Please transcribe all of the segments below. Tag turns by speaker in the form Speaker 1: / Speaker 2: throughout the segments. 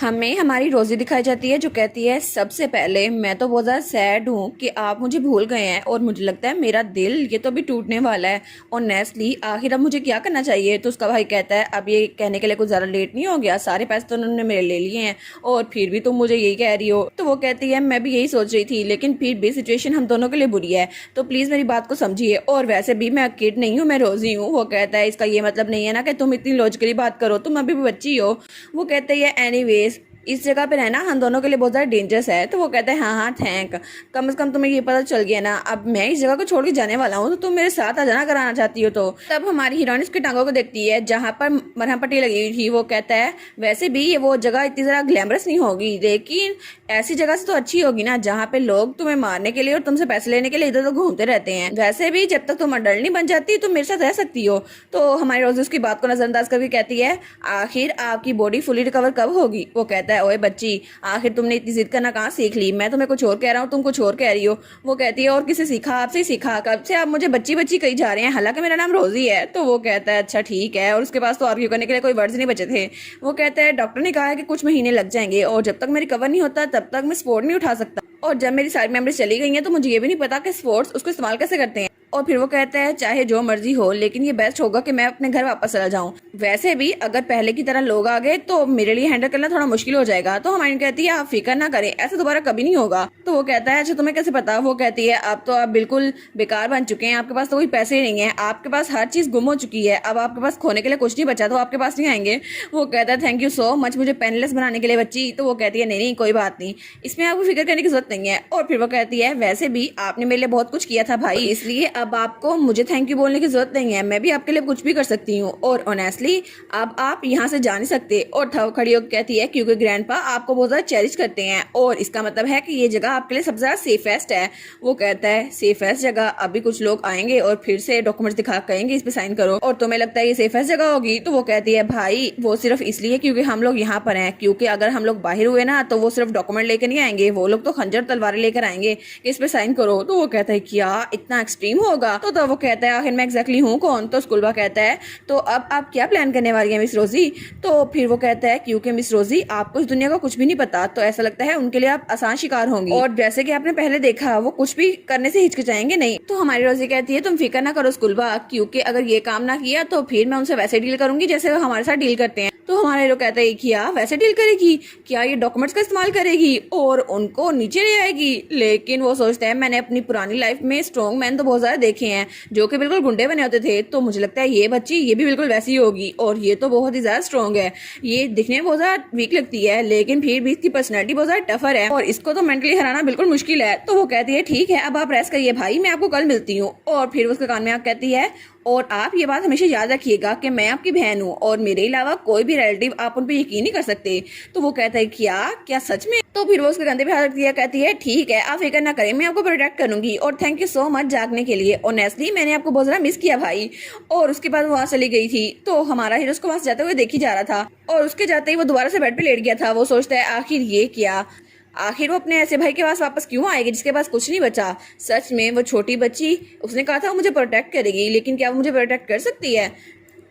Speaker 1: हमें हमारी रोज़ी दिखाई जाती है जो कहती है सबसे पहले मैं तो बहुत ज़्यादा सैड हूँ कि आप मुझे भूल गए हैं और मुझे लगता है मेरा दिल ये तो अभी टूटने वाला है और नेस्ली आखिर अब मुझे क्या करना चाहिए। तो उसका भाई कहता है अब ये कहने के लिए कुछ ज़्यादा लेट नहीं हो गया, सारे पैसे तो उन्होंने मेरे ले लिए हैं और फिर भी तुम मुझे यही कह रही हो। तो वो कहती है मैं भी यही सोच रही थी लेकिन फिर भी सिचुएशन हम दोनों के लिए बुरी है तो प्लीज़ मेरी बात को समझिए। और वैसे भी मैं किड नहीं हूँ, मैं रोज़ी हूँ। वो कहता है इसका ये मतलब नहीं है ना कि तुम इतनी लॉजिकली बात करो, तुम अभी भी बच्ची हो। वो कहते हैं एनीवेज इस जगह पे रहना हम दोनों के लिए बहुत ज़्यादा डेंजरस है। तो वो कहता है हाँ हाँ थैंक, कम से कम तुम्हें ये पता चल गया ना अब मैं इस जगह को छोड़ के जाने वाला हूँ तो तुम मेरे साथ आ जाना कराना चाहती हो। तो तब हमारी हीरोइन उसकी टांगों को देखती है जहाँ पर मरहम पट्टी लगी हुई थी। वो कहता है वैसे भी ये वो जगह इतनी ज़रा ग्लैमरस नहीं होगी लेकिन ऐसी जगह से तो अच्छी होगी ना जहाँ पे लोग तुम्हें मारने के लिए और तुमसे पैसे लेने के लिए इधर उधर घूमते रहते हैं। वैसे भी जब तक तुम अडल्ट नहीं बन जाती तुम मेरे साथ रह सकती हो। तो हमारी रोज़ी उसकी बात को नजरअंदाज करके कहती है आखिर आपकी बॉडी फुली रिकवर कब होगी। वो कहता है ओए बच्ची आखिर तुमने इतनी जिद करना कहाँ सीख ली, मैं तुम्हें कुछ और कह रहा हूँ तुम कुछ और कह रही हो। वो कहती है और किसे सीखा, आपसे ही सीखा, कब से आप मुझे बच्ची बच्ची कही जा रहे हैं, हालांकि मेरा नाम रोजी है। तो वो कहता है अच्छा ठीक है, और उसके पास तो आर्ग्यू करने के लिए कोई वर्ड्स नहीं बचे थे। वो कहता है डॉक्टर ने कहा है कि कुछ महीने लग जाएंगे और जब तक मेरी कवर नहीं होता तब तक मैं स्पोर्ट नहीं उठा सकता, और जब मेरी सारी मेमोरीज चली गई हैं तो मुझे ये भी नहीं पता कि स्पोर्ट्स उसको इस्तेमाल कैसे करते हैं। और फिर वो कहता है चाहे जो मर्जी हो लेकिन ये बेस्ट होगा कि मैं अपने घर वापस चला जाऊं। वैसे भी अगर पहले की तरह लोग आ गए तो मेरे लिए हैंडल करना थोड़ा मुश्किल हो जाएगा। तो हमारी कहती है आप फिक्र ना करें, ऐसा दोबारा कभी नहीं होगा। तो वो कहता है अच्छा तुम्हें कैसे पता। वो कहती है अब तो आप बिल्कुल बेकार बन चुके हैं, आपके पास तो कोई पैसे नहीं है, आपके पास हर चीज गुम हो चुकी है, अब आपके पास खोने के लिए कुछ नहीं बचा तो आपके पास नहीं आएंगे। वो कहता है थैंक यू सो मच मुझे पेनलेस बनाने के लिए बच्ची। तो वो कहती है नहीं नहीं कोई बात नहीं, इसमें आपको फिक्र करने की जरूरत नहीं है। और फिर वो कहती है वैसे भी आपने मेरे लिए बहुत कुछ किया था भाई, इसलिए अब आपको मुझे थैंक यू बोलने की जरूरत नहीं है, मैं भी आपके लिए कुछ भी कर सकती हूँ। और ऑनेस्टली अब आप यहाँ से जा नहीं सकते। और थव खड़ी होकर कहती है क्योंकि ग्रैंडपा आपको बहुत ज्यादा चेरिश करते हैं और इसका मतलब है कि ये जगह आपके लिए सबसे ज्यादा सेफेस्ट है। वो कहता है सेफेस्ट जगह, अभी कुछ लोग आएंगे और फिर से डॉक्यूमेंट्स दिखा कहेंगे इस पे साइन करो और तुम्हें लगता है ये सेफेस्ट जगह होगी। तो वो कहती है भाई वो सिर्फ इसलिए क्योंकि हम लोग यहाँ पर हैं, क्योंकि अगर हम लोग बाहर हुए ना तो वो सिर्फ डॉक्यूमेंट लेकर नहीं आएंगे, वो लोग तो खंजर तलवारें लेकर आएंगे कि इस पे साइन करो। तो वो कहता है क्या इतना एक्सट्रीम होगा। तो वो कहता है आखिर मैं एग्जैक्टली हूँ कौन। तो स्कूलबा कहता है तो अब आप क्या प्लान करने वाली है मिस रोजी। तो फिर वो कहता है क्योंकि मिस रोजी आपको इस दुनिया का कुछ भी नहीं पता तो ऐसा लगता है उनके लिए आप आसान शिकार होंगी, और जैसे कि आपने पहले देखा वो कुछ भी करने से हिचकिचाएंगे नहीं। तो हमारी रोजी कहती है तुम फिक्र ना करो स्कूलबा, क्योंकि अगर ये काम ना किया तो फिर मैं उनसे वैसे डील करूंगी जैसे वो हमारे साथ डील करते हैं। तो हमारा हीरो कहता है क्या वैसे डील करेगी, क्या ये डॉक्यूमेंट्स का इस्तेमाल करेगी और उनको नीचे ले आएगी। लेकिन वो सोचता है मैंने अपनी पुरानी लाइफ में स्ट्रॉन्ग मैन तो बहुत ज्यादा देखे हैं जो कि बिल्कुल गुंडे बने होते थे, तो मुझे लगता है ये बच्ची ये भी बिल्कुल वैसी होगी और ये तो बहुत ही ज्यादा स्ट्रॉन्ग है, ये दिखने में बहुत ज्यादा वीक लगती है लेकिन फिर भी इसकी पर्सनैलिटी बहुत ज्यादा टफर है और इसको तो मेंटली हराना बिल्कुल मुश्किल है। तो वो कहती है ठीक है अब आप रेस्ट करिए भाई, मैं आपको कल मिलती हूँ। और फिर उसके कान में आप कहती है और आप ये बात हमेशा याद रखिएगा कि मैं आपकी बहन हूँ और मेरे अलावा कोई भी रिलेटिव आप उन पर यकीन नहीं कर सकते। तो वो कहता है क्या क्या सच में। तो फिर वो उसके कंधे पे हाथ रखती है, कहती है ठीक है आप फिक्र ना करें, मैं आपको प्रोटेक्ट करूंगी और थैंक यू सो मच जागने के लिए, ऑनेस्टली मैंने आपको बहुत ज्यादा मिस किया भाई। और उसके बाद वहां चली गई थी। तो हमारा हीरो उसको वहां से जाते हुए देखी जा रहा था और उसके जाते ही वो दोबारा से बेड पे लेट गया था। वो सोचता है आखिर ये क्या, आखिर वो अपने ऐसे भाई के पास वापस क्यों आएगी जिसके पास कुछ नहीं बचा। सच में वो छोटी बच्ची, उसने कहा था वो मुझे प्रोटेक्ट करेगी लेकिन क्या वो मुझे प्रोटेक्ट कर सकती है।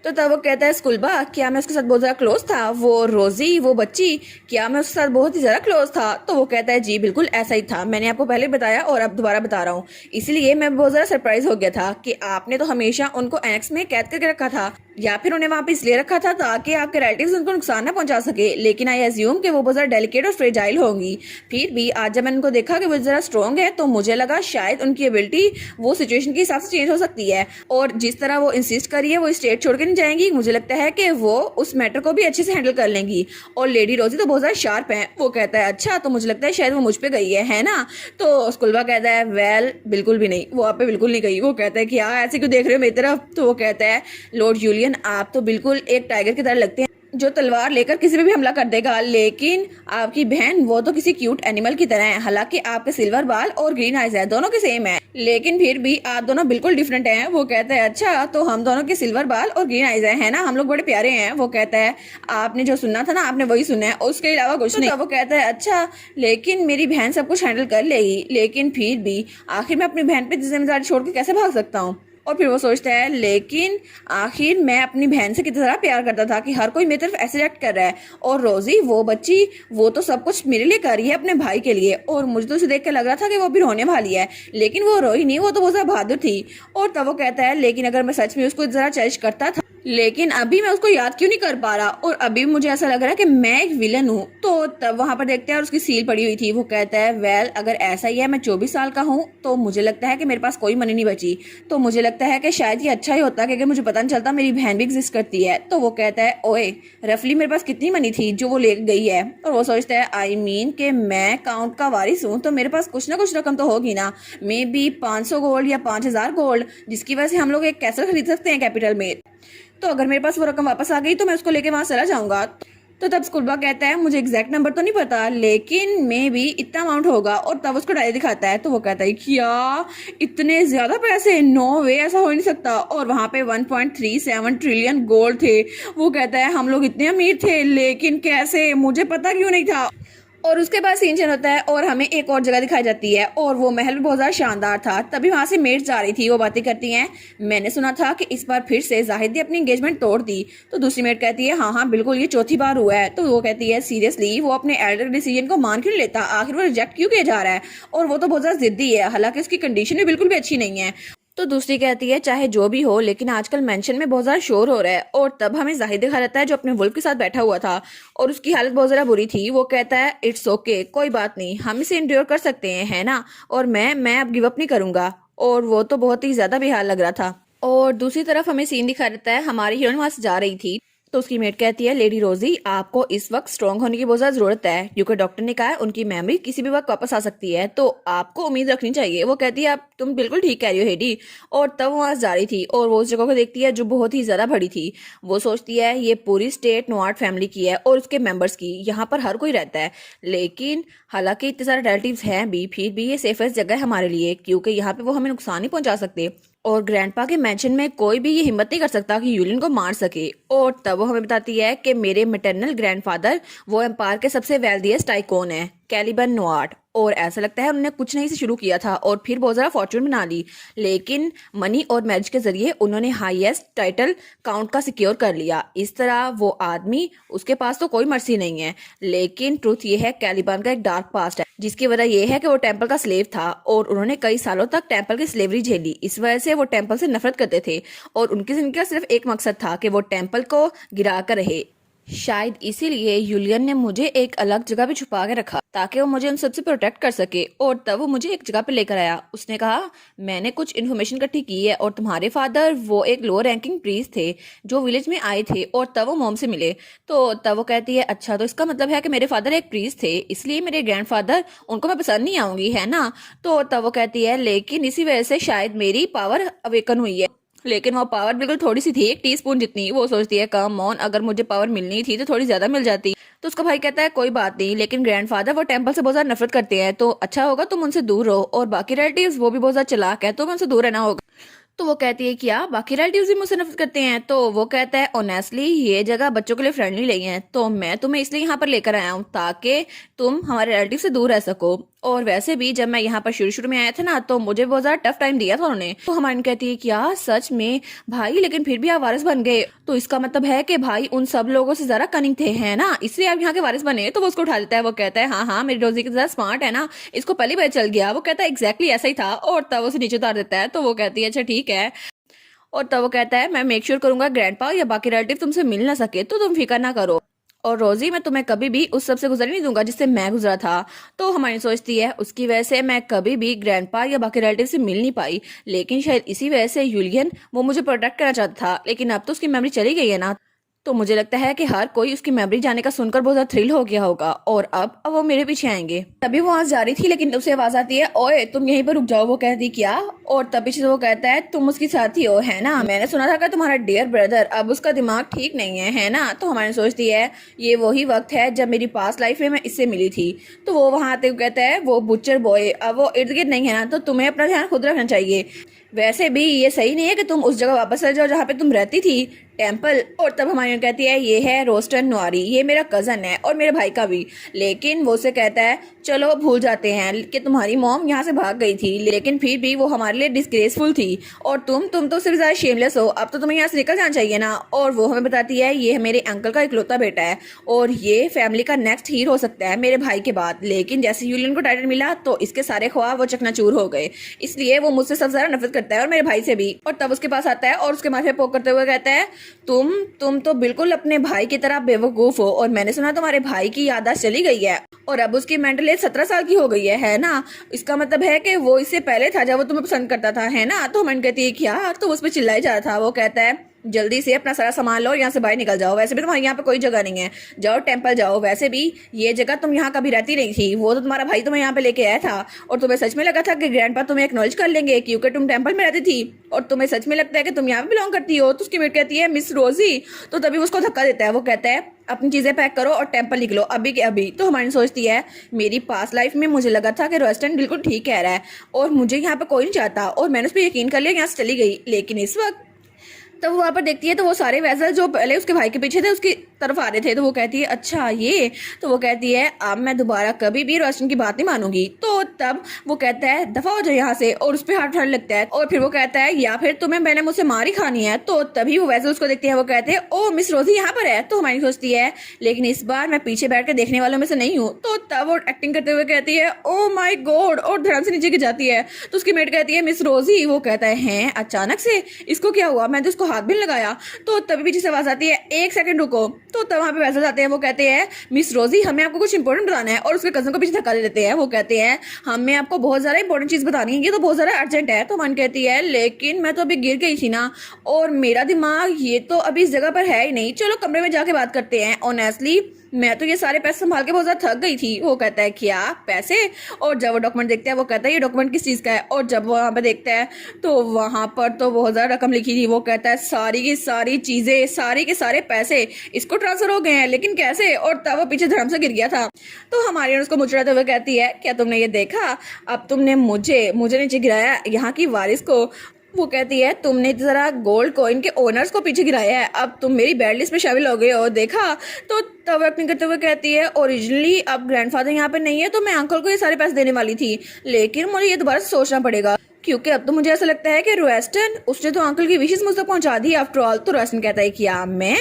Speaker 1: तो तब वो कहता है स्कूलबा क्या मैं उसके साथ बहुत ज्यादा क्लोज था, वो रोजी वो बच्ची क्या मैं उसके साथ बहुत ही ज्यादा क्लोज था। तो वो कहता है जी बिल्कुल ऐसा ही था, मैंने आपको पहले बताया और अब दोबारा बता रहा हूँ, इसलिए मैं बहुत ज्यादा सरप्राइज हो गया था कि आपने तो हमेशा उनको एनेक्स में कैद करके रखा था या फिर उन्हें वहां पे इसलिए रखा था ताकि आपके रिलेटिव्स उनको नुकसान ना पहुंचा सके, लेकिन आई एज्यूम कि वो बहुत ज्यादा डेलिकेट और फ्रेजाइल होंगी। फिर भी आज जब मैंने उनको देखा कि वो जरा स्ट्रॉन्ग है तो मुझे लगा शायद उनकी एबिलिटी वो सिचुएशन के हिसाब से चेंज हो सकती है, और जिस तरह वो इंसिस्ट करी है वो स्टेट छोड़ के नहीं जाएंगी, मुझे लगता है कि वो उस मैटर को भी अच्छे से हैंडल कर लेंगी। और लेडी रोजी तो बहुत ज्यादा शार्प है। वो कहता है अच्छा तो मुझे लगता है शायद वो मुझ पे गई है ना। तो स्कूलबा कहता है वेल बिल्कुल भी नहीं, वो आप पे बिल्कुल नहीं गई। वो कहता है कि हाँ ऐसे क्यों देख रहे हो मेरी तरफ। तो वो कहता है लॉर्ड जूलियन आप तो बिल्कुल एक टाइगर की तरह लगते हैं जो तलवार लेकर किसी पे भी हमला कर देगा, लेकिन आपकी बहन वो तो किसी क्यूट एनिमल की तरह है, हालांकि आपके सिल्वर बाल और ग्रीन आइज है दोनों के सेम है लेकिन फिर भी आप दोनों बिल्कुल डिफरेंट हैं। वो कहता है अच्छा तो हम दोनों के सिल्वर बाल और ग्रीन आइज है ना, हम लोग बड़े प्यारे हैं। वो कहता है आपने जो सुनना था ना आपने वही सुना है, उसके अलावा कुछ नहीं। वो कहता है अच्छा लेकिन मेरी बहन सब कुछ हैंडल कर लेगी, लेकिन फिर भी आखिर मैं अपनी बहन पे जिम्मेदारी छोड़ के कैसे भाग सकता हूँ। और फिर वो सोचता है लेकिन आखिर मैं अपनी बहन से कितना प्यार करता था कि हर कोई मेरी तरफ ऐसे रिएक्ट कर रहा है, और रोजी वो बच्ची वो तो सब कुछ मेरे लिए कर रही है अपने भाई के लिए, और मुझे तो उसे देख के लग रहा था कि वो भी रोने वाली है, लेकिन वो रोई नहीं, वो तो बहुत बहादुर थी। और तब वो कहता है लेकिन अगर मैं सच में उसको जरा चेरिश करता था, लेकिन अभी मैं उसको याद क्यों नहीं कर पा रहा, और अभी मुझे ऐसा लग रहा है कि मैं एक विलन हूँ। तो तब वहां पर देखते हैं और उसकी सील पड़ी हुई थी। वो कहता है वेल अगर ऐसा ही है, मैं 24 साल का हूँ, तो मुझे लगता है कि मेरे पास कोई मनी नहीं बची, तो मुझे लगता है कि शायद ये अच्छा ही होता क्योंकि मुझे पता नहीं चलता मेरी बहन भी एग्जिस्ट करती है। तो वो कहता है ओए रफली मेरे पास कितनी मनी थी जो वो ले गई है, और वो सोचता है आई मीन कि मैं काउंट का वारिस हूँ, तो मेरे पास कुछ ना कुछ रकम तो होगी ना, मे बी 500 गोल्ड या 5000 गोल्ड, जिसकी वजह से हम लोग एक कैसल खरीद सकते हैं कैपिटल में। तो अगर मेरे पास वो रकम वापस आ गई तो मैं उसको लेके वहां चला जाऊंगा। तो तब स्कूलबा कहता है मुझे एग्जैक्ट नंबर तो नहीं पता, लेकिन मे भी इतना अमाउंट होगा, और तब उसको डायरी दिखाता है। तो वो कहता है क्या इतने ज्यादा पैसे, नो वे, ऐसा हो नहीं सकता। और वहां पे 1.37 ट्रिलियन गोल्ड थे। वो कहता है हम लोग इतने अमीर थे, लेकिन कैसे, मुझे पता क्यों नहीं था। और उसके बाद सीन चेंज होता है और हमें एक और जगह दिखाई जाती है, और वो महल भी बहुत ज्यादा शानदार था। तभी वहां से मेड्स जा रही थी, वो बातें करती हैं मैंने सुना था कि इस बार फिर से जाहिद ने अपनी एंगेजमेंट तोड़ दी। तो दूसरी मेड कहती है हाँ हाँ बिल्कुल, ये चौथी बार हुआ है। तो वो कहती है सीरियसली वो अपने एल्डर डिसीजन को मान क्यों नहीं लेता, आखिर वो रिजेक्ट क्यों किया जा रहा है, और वो तो बहुत ज्यादा जिद्दी है, हालांकि उसकी कंडीशन भी बिल्कुल भी अच्छी नहीं है। तो दूसरी कहती है चाहे जो भी हो, लेकिन आजकल मेंशन में बहुत ज्यादा शोर हो रहा है। और तब हमें जाहिद दिखा रहता है जो अपने वुल्फ के साथ बैठा हुआ था, और उसकी हालत बहुत ज्यादा बुरी थी। वो कहता है इट्स ओके, कोई बात नहीं, हम इसे इंड्योर कर सकते हैं, है ना, और मैं अब गिव अप नहीं करूंगा। और वो तो बहुत ही ज्यादा बेहाल लग रहा था। और दूसरी तरफ हमें सीन दिखा रहता है हमारी हीरोइन वहां से जा रही थी। तो उसकी मेट कहती है लेडी रोजी आपको इस वक्त स्ट्रांग होने की बहुत ज्यादा जरूरत है, क्योंकि डॉक्टर ने कहा है उनकी मेमोरी किसी भी वक्त वापस आ सकती है, तो आपको उम्मीद रखनी चाहिए। वो कहती है आप तुम बिल्कुल ठीक कह रही हो हेडी। और तब वहां जा रही थी और वो उस जगह को देखती है जो बहुत ही ज्यादा बड़ी थी। वो सोचती है ये पूरी स्टेट नोआर्ट फैमिली की है और उसके मेंबर्स की, यहाँ पर हर कोई रहता है, लेकिन हालांकि इतने सारे रिलेटिव्स हैं भी, फिर भी ये सेफेस्ट जगह है हमारे लिए, क्योंकि यहाँ पे वो हमें नुकसान नहीं पहुंचा सकते, और ग्रैंडपा के मेंशन में कोई भी ये हिम्मत नहीं कर सकता कि यूलियन को मार सके। और तब वो हमें बताती है कि मेरे मैटरनल ग्रैंडफादर वो एम्पायर के सबसे वेल्दीएस्ट टाइकून है, कैलिबन नोआर्ट, और ऐसा लगता है उन्होंने कुछ नहीं से शुरू किया था और फिर बहुत ज़्यादा फॉर्चून बना ली, लेकिन मनी और मैरिज के जरिए उन्होंने हाईएस्ट टाइटल काउंट का सिक्योर कर लिया। इस तरह वो आदमी, उसके पास तो कोई मर्सी नहीं है, लेकिन ट्रूथ ये है कैलिबन का एक डार्क पास्ट है, जिसकी वजह यह है कि वो टेम्पल का स्लेव था और उन्होंने कई सालों तक टेम्पल की स्लेवरी झेली। इस वजह से वो टेम्पल से नफरत करते थे और उनकी जिंदगी का सिर्फ एक मकसद था कि वो टेम्पल को गिरा कर रहे। शायद इसीलिए यूलियन ने मुझे एक अलग जगह पे छुपा के रखा ताकि वो मुझे उन सबसे प्रोटेक्ट कर सके, और तब वो मुझे एक जगह पे लेकर आया। उसने कहा मैंने कुछ इन्फॉर्मेशन इकट्ठी की है और तुम्हारे फादर वो एक लो रैंकिंग प्रीस्ट थे जो विलेज में आए थे, और तब वो मॉम से मिले। तो तब वो कहती है अच्छा, तो इसका मतलब है कि मेरे फादर एक प्रीस्ट थे, इसलिए मेरे ग्रैंडफादर उनको मैं पसंद नहीं आऊंगी, है ना। तो तब वो कहती है लेकिन इसी वजह से शायद मेरी पावर अवेकन हुई है, लेकिन वो पावर बिल्कुल थोड़ी सी थी, एक टीस्पून जितनी। वो सोचती है कम ऑन, अगर मुझे पावर मिलनी थी तो थोड़ी ज्यादा मिल जाती। तो उसका भाई कहता है कोई बात नहीं, लेकिन ग्रैंडफादर वो टेम्पल से बहुत ज्यादा नफरत करते हैं, तो अच्छा होगा तुम उनसे दूर रहो, और बाकी रिलेटिव्स वो भी बहुत ज्यादा चालाक है, तो उनसे दूर रहना होगा। तो वो कहती है क्या बाकी रिलेटिव्स भी मुझसे नफरत करते हैं। तो वो कहता है ऑनेस्टली ये जगह बच्चों के लिए फ्रेंडली नहीं है, तो मैं तुम्हें इसलिए यहाँ पर लेकर आया हूँ ताकि तुम हमारे रिलेटिव से दूर रह सको। और वैसे भी जब मैं यहाँ पर शुरू में आया था ना, तो मुझे बहुत ज्यादा टफ टाइम दिया था उन्होंने। तो हमारी कहती है क्या सच में भाई, लेकिन फिर भी आप वारिस बन गए, तो इसका मतलब है कि भाई उन सब लोगों से ज्यादा कनिंग थे, है ना, इसलिए आप यहाँ के वारिस बने। तो वो उसको उठा देता है। वो कहता है हाँ हाँ मेरी रोजी की ज्यादा स्मार्ट है ना, इसको पहली बार चल गया। वो कहता है एग्जैक्टली ऐसा ही था, और तब उसे नीचे उतार देता है। तो वो कहती है अच्छा ठीक है, और तब वो कहता है मैं मेक श्योर करूंगा ग्रैंडपा या बाकी रिलेटिव तुमसे मिल ना सके, तो तुम फिक्र ना करो, और रोजी मैं तुम्हें कभी भी उस सब से गुजरने नहीं दूंगा जिससे मैं गुजरा था। तो हमारी सोचती है उसकी वजह से मैं कभी भी ग्रैंडपा या बाकी रिलेटिव से मिल नहीं पाई, लेकिन शायद इसी वजह से यूलियन वो मुझे प्रोटेक्ट करना चाहता था, लेकिन अब तो उसकी मेमोरी चली गई है ना, तो मुझे लगता है कि हर कोई उसकी मेमोरी जाने का सुनकर बहुत ज्यादा थ्रिल हो गया होगा, और अब वो मेरे पीछे आएंगे। तभी वो वहां जा रही थी, लेकिन उसे आवाज आती है ओए तुम यहीं पर रुक जाओ। वो कहती क्या, और तभी से वो कहता है तुम उसकी साथी हो, है ना, मैंने सुना था कि तुम्हारा डियर ब्रदर अब उसका दिमाग ठीक नहीं है ना। तो हमारी सोचती है ये वही वक्त है जब मेरी पास्ट लाइफ में मैं इससे मिली थी। तो वो वहां आते हुए कहता है वो बुचर बॉय अब वो इर्द गिर्द नहीं है ना, तो तुम्हें अपना ध्यान खुद रखना चाहिए। वैसे भी ये सही नहीं है कि तुम उस जगह वापस चले जाओ जहाँ पे तुम रहती थी, टेम्पल। और तब हमारी कहती है ये है रोस्टर नुआरी, ये मेरा कज़न है और मेरे भाई का भी। लेकिन वो उसे कहता है चलो भूल जाते हैं कि तुम्हारी मॉम यहाँ से भाग गई थी, लेकिन फिर भी वो हमारे लिए डिस्ग्रेसफुल थी और तुम तो सिर्फ ज़्यादा शेमलेस हो, अब तो तुम्हें यहाँ से निकल जाना चाहिए ना। और वो हमें बताती है ये मेरे अंकल का इकलौता बेटा है और ये फैमिली का नेक्स्ट हीरो हो सकता है मेरे भाई के बाद। लेकिन जैसे यूलियन को टाइटल मिला तो इसके सारे ख्वाब वो चकनाचूर हो गए, इसलिए वो मुझसे सबसे ज़्यादा नफरत करता है और मेरे भाई से भी। और तब उसके पास आता है और उसके माथे पोक करते हुए कहता है तुम तो बिल्कुल अपने भाई की तरह बेवकूफ हो और मैंने सुना तुम्हारे भाई की याददाश्त चली गई है और अब उसकी मेंटल एज 17 साल की हो गई है ना। इसका मतलब है कि वो इससे पहले था जब वो तुम्हें पसंद करता था, है ना। तो मन कहती है क्या, तो उस पर चिल्लाई जा रहा था। वो कहता है जल्दी से अपना सारा सामान लो और यहाँ से बाहर निकल जाओ, वैसे भी तुम्हारे यहाँ पे कोई जगह नहीं है, जाओ टेम्पल जाओ, वैसे भी ये जगह तुम यहाँ कभी रहती नहीं थी, वो तो तुम्हारा भाई तुम्हें यहाँ पे लेके आया था और तुम्हें सच में लगा था कि ग्रैंडपा तुम्हें एक्नॉलेज कर लेंगे क्योंकि तुम टेम्पल में रहती थी और तुम्हें सच में लगता है कि तुम यहाँ पे बिलोंग करती हो। तो उसकी मेट कहती है मिस रोजी, तो तभी उसको धक्का देता है। वो कहता है अपनी चीजें पैक करो और टेम्पल निकलो अभी के अभी। तो हमारी सोचती है मेरी पास्ट लाइफ में मुझे लगा था कि रेस्टोरेंट बिल्कुल ठीक कह रहा है और मुझे यहाँ पे कोई नहीं चाहता और मैंने उस पर यकीन कर लिया, यहाँ से चली गई। लेकिन इस वक्त तब वो वहाँ पर देखती है तो वो सारे वेसल जो पहले उसके भाई के पीछे थे उसकी तरफ आ रहे थे। तो वो कहती है अच्छा ये, तो वो कहती है अब मैं दोबारा कभी भी रोशन की बात नहीं मानूंगी। तो तब वो कहता है दफा हो जाए यहाँ से और उस पर हाथ उठाने लगता है और फिर वो कहता है या फिर तुम्हें मैंने मुझसे मार ही खानी है। तो तभी वो वेसल उसको देखती है, वो कहते हैं ओ मिस रोजी यहाँ पर है। तो हमारी सोचती है लेकिन इस बार मैं पीछे बैठ कर देखने वालों में से नहीं हूँ। तो तब वो एक्टिंग करते हुए कहती है ओ माई गॉड और धर्म से नीचे गिर जाती है। तो उसकी मेट कहती है मिस रोजी, वो कहता है हैं अचानक से इसको क्या हुआ, मैं तो इसको हाथ भी नहीं लगाया। तो तभी पीछे से आवाज आती है एक सेकंड रुको। तो तब वहां पे वैसे जाते हैं, वो कहते हैं मिस रोजी हमें आपको कुछ इंपॉर्टेंट बताना है और उसके कजन को पीछे धक्का दे देते हैं। वो कहते हैं हमें आपको बहुत ज्यादा इंपॉर्टेंट चीज बतानी है, ये तो बहुत ज्यादा अर्जेंट है। तो मन कहती है लेकिन मैं तो अभी गिर गई थी ना और मेरा दिमाग ये तो अभी इस जगह पर है ही नहीं, चलो कमरे में जाके बात करते हैं। ऑनेस्टली मैं तो ये सारे पैसे संभाल के बहुत ज्यादा थक गई थी। वो कहता है क्या पैसे, और जब वो डॉक्यूमेंट देखता है वो कहता है ये डॉक्यूमेंट किस चीज का है, और जब वो वहां पे देखता है तो वहां पर तो बहुत ज्यादा रकम लिखी थी। वो कहता है सारी की सारी चीजें, सारे के सारे पैसे इसको ट्रांसफर हो गए हैं, लेकिन कैसे। और तब वो पीछे धर्म से गिर गया था। तो हमारी उसको मुचड़ाते हुए कहती है क्या तुमने ये देखा, अब तुमने मुझे नीचे गिराया यहाँ की वारिस को। वो कहती है तुमने जरा गोल्ड कॉइन के ओनर्स को पीछे गिराया है, अब तुम मेरी बैड लिस्ट में शामिल हो गए हो, देखा। तो तब एक्टिंग करते हुए कहती है ओरिजिनली अब ग्रैंडफादर यहाँ पे नहीं है तो मैं अंकल को ये सारे पैसे देने वाली थी, लेकिन मुझे ये दोबारा सोचना पड़ेगा क्योंकि अब तो मुझे ऐसा लगता है कि रोस्टन उसने तो अंकल की विशेष मुझ तक पहुंचा दी आफ्टर ऑल। तो रोस्टन कहता है क्या मैं,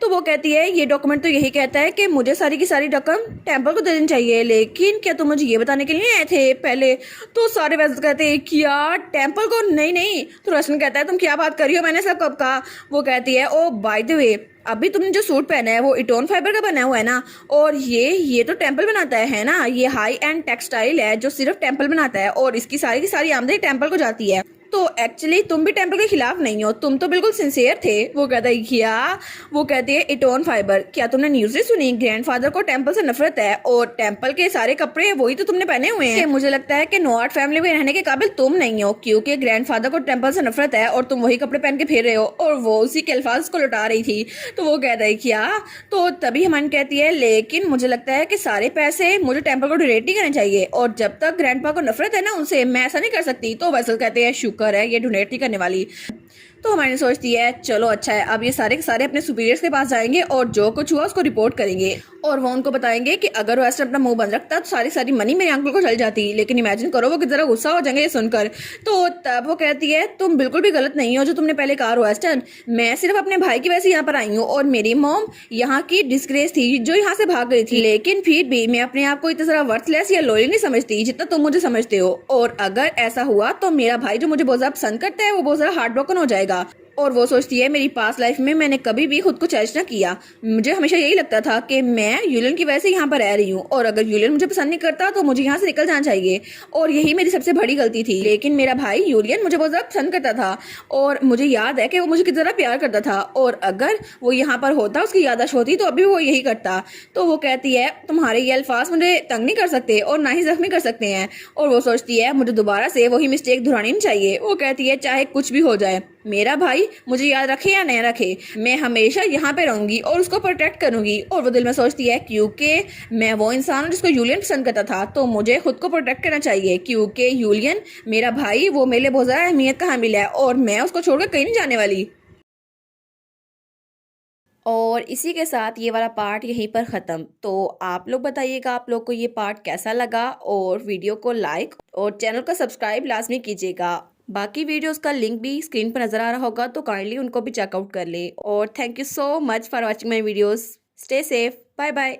Speaker 1: तो वो कहती है ये डॉक्यूमेंट तो यही कहता है कि मुझे सारी की सारी रकम टेम्पल को दे देनी चाहिए, लेकिन क्या तुम मुझे ये बताने के लिए आए थे पहले। तो सारे वैसे कहते हैं क्या टेम्पल को, नहीं नहीं। तो रोशन कहता है तुम क्या बात कर रही हो, मैंने सब कब कहा। वो कहती है ओ बाय द वे अभी तुमने जो सूट पहना है वो इटोन फाइबर का बना हुआ है ना, और ये तो टेम्पल बनाता है ना, ये हाई एंड टेक्सटाइल है जो सिर्फ टेम्पल बनाता है और इसकी सारी की सारी आमदनी टेम्पल को जाती है। तो एक्चुअली तुम भी टेम्पल के खिलाफ नहीं हो, तुम तो बिल्कुल सिंसियर थे। वो कहता है क्या, वो कहते हैं इटोन फाइबर, क्या तुमने न्यूज़ नहीं सुनी, ग्रैंडफादर को टेम्पल से नफरत है और टेम्पल के सारे कपड़े वही तो तुमने पहने हुए हैं। मुझे लगता है कि नोआर्ट फैमिली में रहने के काबिल तुम नहीं हो क्योंकि ग्रैंडफादर को टेम्पल से नफरत है और तुम वही कपड़े पहन के फिर रहे हो, और वो उसी के अल्फाज को लौटा रही थी। तो वो कहता है क्या, तो तभी हमन कहती है लेकिन मुझे लगता है कि सारे पैसे मुझे टेम्पल को डोनेट नहीं करने चाहिए और जब तक ग्रैंडपा को नफरत है ना उनसे, मैं ऐसा नहीं कर सकती। तो वैसल कहते हैं शुक्र है ये डोनेट नहीं करने वाली। तो हमारी सोचती है चलो अच्छा है, अब ये सारे के सारे अपने सुपीरियर्स के पास जाएंगे और जो कुछ हुआ उसको रिपोर्ट करेंगे और वो उनको बताएंगे कि अगर वो ऐसे अपना मुंह बंद रखता तो सारी सारी मनी मेरे अंकल को चल जाती। लेकिन इमेजिन करो वो कितना गुस्सा हो जाएंगे ये सुनकर। तो तब वो कहती है तुम बिल्कुल भी गलत नहीं हो जो तुमने पहले कहा रोस्टन, मैं सिर्फ अपने भाई की वजह से यहाँ पर आई हूँ और मेरी मॉम यहाँ की डिस्ग्रेस थी जो यहाँ से भाग गई थी, लेकिन फिर भी मैं अपने आप को इतना ज़रा वर्थलेस या लॉयल नहीं समझती जितना तुम मुझे समझते हो, और अगर ऐसा हुआ तो मेरा भाई जो मुझे बहुत ज़्यादा पसंद करता है वो बहुत ज़्यादा हार्ट ब्रोकन हो जाएगा। और वो सोचती है मेरी पास्ट लाइफ में मैंने कभी भी खुद को चर्च ना किया, मुझे हमेशा यही लगता था कि मैं यूलियन की वजह से यहाँ पर रह रही हूँ और अगर यूलियन मुझे पसंद नहीं करता तो मुझे यहाँ से निकल जाना चाहिए, और यही मेरी सबसे बड़ी गलती थी। लेकिन मेरा भाई यूलियन मुझे बहुत ज़्यादा पसंद करता था और मुझे याद है कि वो मुझे कितना ज़्यादा प्यार करता था, और अगर वो यहाँ पर होता उसकी याददाश्त होती तो अभी वो यही करता। तो वो कहती है तुम्हारे ये अल्फाज मुझे तंग नहीं कर सकते और ना ही जख्मी कर सकते हैं, और वो सोचती है मुझे दोबारा से वही मिस्टेक दोहरानी नहीं चाहिए। वो कहती है चाहे कुछ भी हो जाए मेरा भाई मुझे याद रखे या नहीं रखे, मैं हमेशा यहाँ पे रहूंगी और उसको प्रोटेक्ट करूंगी। और वो दिल में सोचती है क्योंकि मैं वो इंसान हूँ जिसको यूलियन पसंद करता था तो मुझे खुद को प्रोटेक्ट करना चाहिए, क्योंकि यूलियन मेरा भाई वो मेरे लिए बहुत ज़्यादा अहमियत का हामिल है और मैं उसको छोड़कर कहीं नहीं जाने वाली। और इसी के साथ ये वाला पार्ट यहीं पर ख़त्म। तो आप लोग बताइएगा आप लोग को ये पार्ट कैसा लगा, और वीडियो को लाइक और चैनल को सब्सक्राइब लाजमी कीजिएगा। बाकी वीडियोस का लिंक भी स्क्रीन पर नज़र आ रहा होगा, तो काइंडली उनको भी चेकआउट कर लें। और thank you so much for watching my videos. Stay safe, bye bye.